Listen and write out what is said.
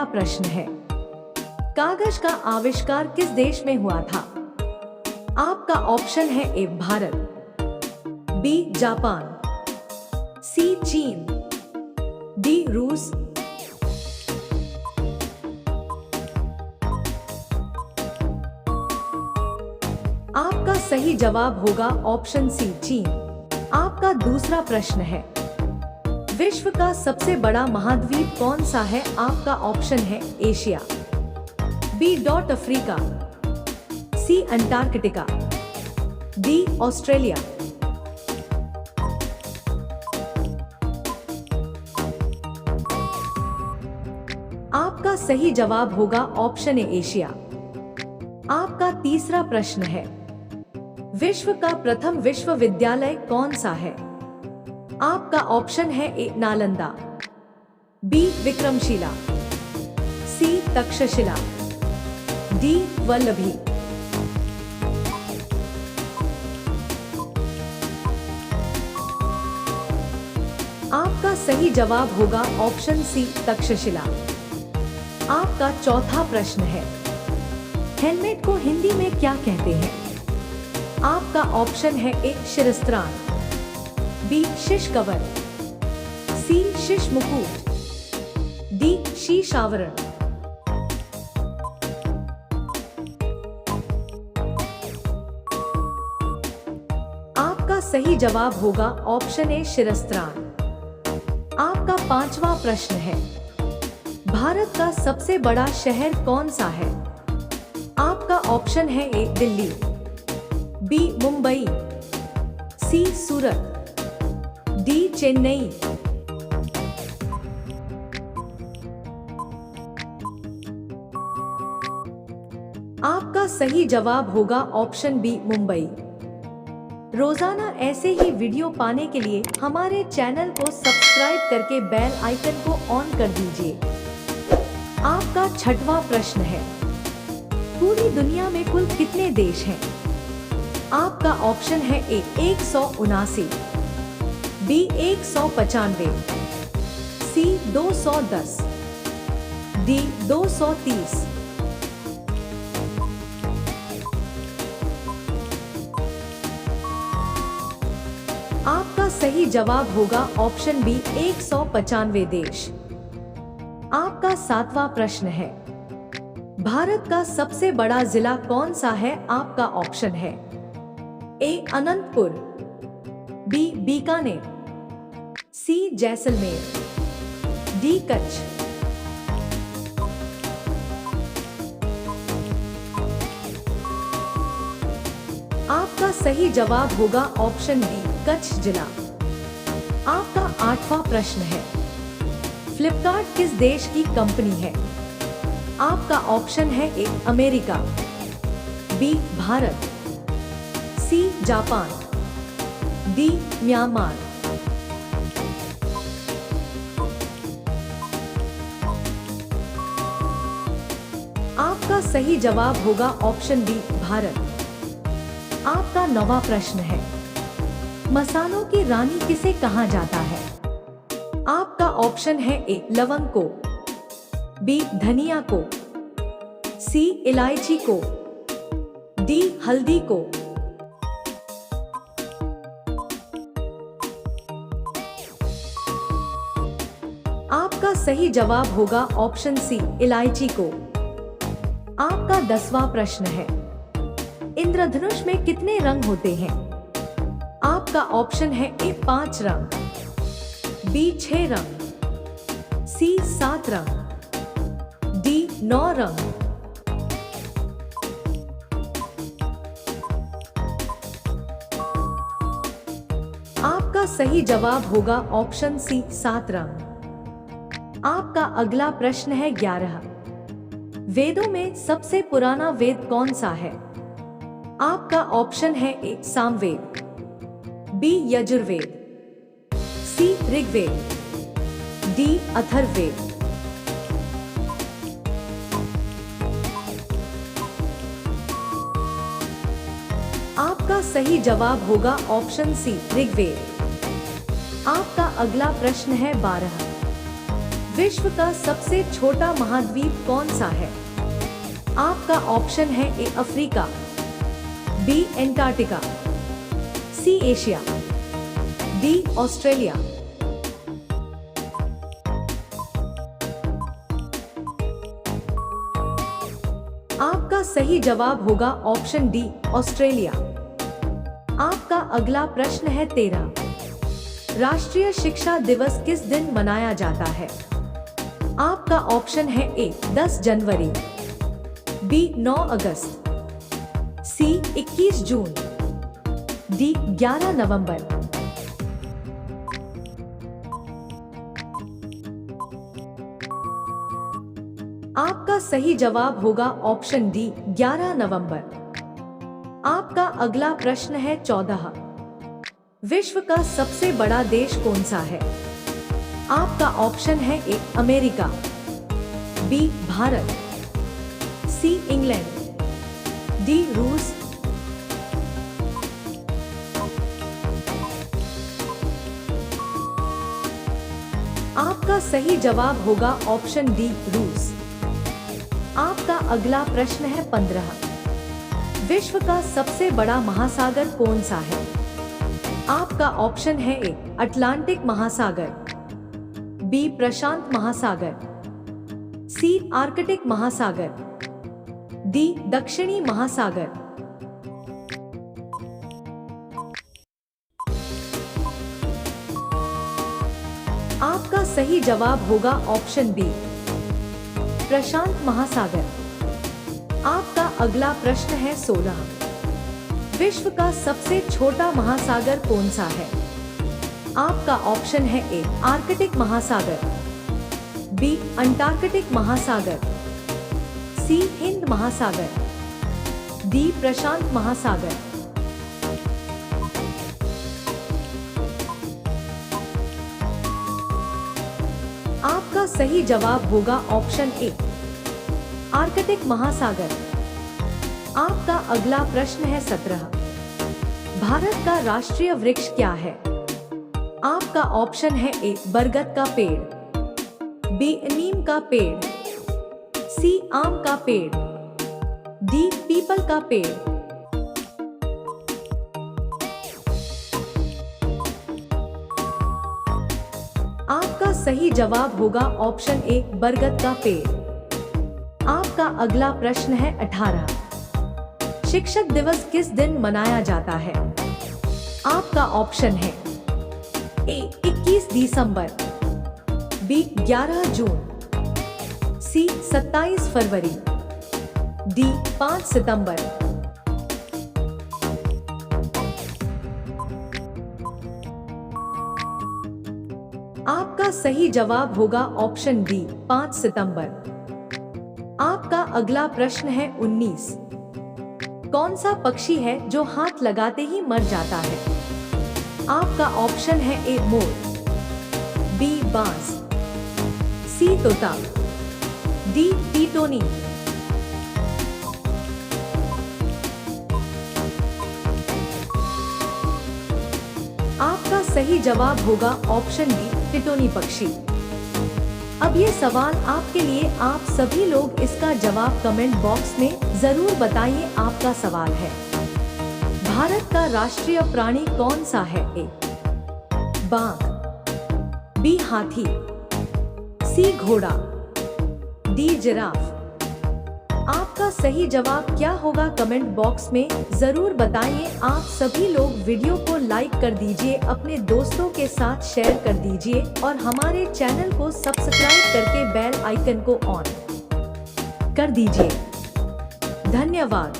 पहला प्रश्न है, कागज का आविष्कार किस देश में हुआ था? आपका ऑप्शन है ए भारत, बी जापान, सी चीन, डी रूस। आपका सही जवाब होगा ऑप्शन सी चीन। आपका दूसरा प्रश्न है, विश्व का सबसे बड़ा महाद्वीप कौन सा है? आपका ऑप्शन है एशिया, बी डॉट अफ्रीका, सी अंटार्कटिका, डी ऑस्ट्रेलिया। आपका सही जवाब होगा ऑप्शन ए एशिया। आपका तीसरा प्रश्न है, विश्व का प्रथम विश्वविद्यालय कौन सा है? आपका ऑप्शन है ए नालंदा, बी विक्रमशिला, सी तक्षशिला, डी वल्लभी। आपका सही जवाब होगा ऑप्शन सी तक्षशिला। आपका चौथा प्रश्न है, हेलमेट को हिंदी में क्या कहते हैं? आपका ऑप्शन है ए शिरस्त्राण, बी शीश कवर, सी शीश मुकुट, डी शीश आवरण। आपका सही जवाब होगा ऑप्शन ए शिरस्त्राण। आपका पांचवा प्रश्न है, भारत का सबसे बड़ा शहर कौन सा है? आपका ऑप्शन है ए दिल्ली, बी मुंबई, सी सूरत, डी चेन्नई। आपका सही जवाब होगा ऑप्शन बी मुंबई। रोजाना ऐसे ही वीडियो पाने के लिए हमारे चैनल को सब्सक्राइब करके बेल आइकन को ऑन कर दीजिए। आपका छठवां प्रश्न है, पूरी दुनिया में कुल कितने देश हैं? आपका ऑप्शन है ए 179, बी 195, सी 210, डी 230। आपका सही जवाब होगा ऑप्शन बी 195 देश। आपका सातवां प्रश्न है, भारत का सबसे बड़ा जिला कौन सा है? आपका ऑप्शन है ए अनंतपुर, बी बीकानेर, सी जैसलमेर, डी कच्छ। आपका सही जवाब होगा ऑप्शन बी कच्छ जिला। आपका आठवां प्रश्न है, फ्लिपकार्ट किस देश की कंपनी है? आपका ऑप्शन है A America, B Bharat, C Japan, D Myanmar. आपका सही जवाब होगा ऑप्शन बी भारत। आपका नौवां प्रश्न है, मसालों की रानी किसे कहा जाता है? आपका ऑप्शन है ए लवंग को, बी धनिया को, सी इलायची को, डी हल्दी को। आपका सही जवाब होगा ऑप्शन सी इलायची को। आपका 10वां प्रश्न है, इंद्रधनुष में कितने रंग होते हैं? आपका ऑप्शन है ए 5 रंग, बी 6 रंग, सी 7 रंग, डी 9 रंग। आपका सही जवाब होगा ऑप्शन सी 7 रंग। आपका अगला प्रश्न है 11, वेदों में सबसे पुराना वेद कौन सा है? आपका ऑप्शन है ए सामवेद, बी यजुर्वेद, सी ऋग्वेद, डी अथर्ववेद। आपका सही जवाब होगा ऑप्शन सी ऋग्वेद। आपका अगला प्रश्न है 12, विश्व का सबसे छोटा महाद्वीप कौन सा है? आपका ऑप्शन है A Africa, B Antarctica, C Asia, D Australia. आपका सही जवाब होगा ऑप्शन डी ऑस्ट्रेलिया। आपका अगला प्रश्न है 13। राष्ट्रीय शिक्षा दिवस किस दिन मनाया जाता है? आपका ऑप्शन है ए 10 जनवरी, बी 9 अगस्त, सी 21 जून, डी 11 नवंबर। आपका सही जवाब होगा ऑप्शन डी 11 नवंबर। आपका अगला प्रश्न है 14। विश्व का सबसे बड़ा देश कौन सा है? आपका ऑप्शन है A America, B Bharat, C England, D रूस। आपका सही जवाब होगा ऑप्शन डी रूस। आपका अगला प्रश्न है 15। विश्व का सबसे बड़ा महासागर कौन सा है? आपका ऑप्शन है ए अटलांटिक महासागर, बी प्रशांत महासागर, सी आर्कटिक महासागर, डी दक्षिणी महासागर। आपका सही जवाब होगा ऑप्शन बी प्रशांत महासागर। आपका अगला प्रश्न है 16। विश्व का सबसे छोटा महासागर कौन सा है? आपका ऑप्शन है ए आर्कटिक महासागर, बी अंटार्कटिक महासागर, सी हिंद महासागर, डी प्रशांत महासागर। आपका सही जवाब होगा ऑप्शन ए आर्कटिक महासागर। आपका अगला प्रश्न है 17। भारत का राष्ट्रीय वृक्ष क्या है? आपका ऑप्शन है ए बरगद का पेड़, बी नीम का पेड़, सी आम का पेड़, डी पीपल का पेड़। आपका सही जवाब होगा ऑप्शन ए बरगद का पेड़। आपका अगला प्रश्न है 18। शिक्षक दिवस किस दिन मनाया जाता है? आपका ऑप्शन है ए 21 दिसंबर, बी 11 जून, सी 27 फरवरी, डी 5 सितंबर। आपका सही जवाब होगा ऑप्शन डी 5 सितंबर। आपका अगला प्रश्न है 19। कौन सा पक्षी है जो हाथ लगाते ही मर जाता है? आपका ऑप्शन है ए मोर, बी बांस, सी तोता, डी टीटोनी। आपका सही जवाब होगा ऑप्शन डी टिटोनी पक्षी। अब ये सवाल आपके लिए, आप सभी लोग इसका जवाब कमेंट बॉक्स में जरूर बताइए। आपका सवाल है, भारत का राष्ट्रीय प्राणी कौन सा है? ए बाघ, बी हाथी, सी घोड़ा, डी जिराफ। आपका सही जवाब क्या होगा कमेंट बॉक्स में जरूर बताइए। आप सभी लोग वीडियो को लाइक कर दीजिए, अपने दोस्तों के साथ शेयर कर दीजिए और हमारे चैनल को सब्सक्राइब करके बेल आइकन को ऑन कर दीजिए। धन्यवाद।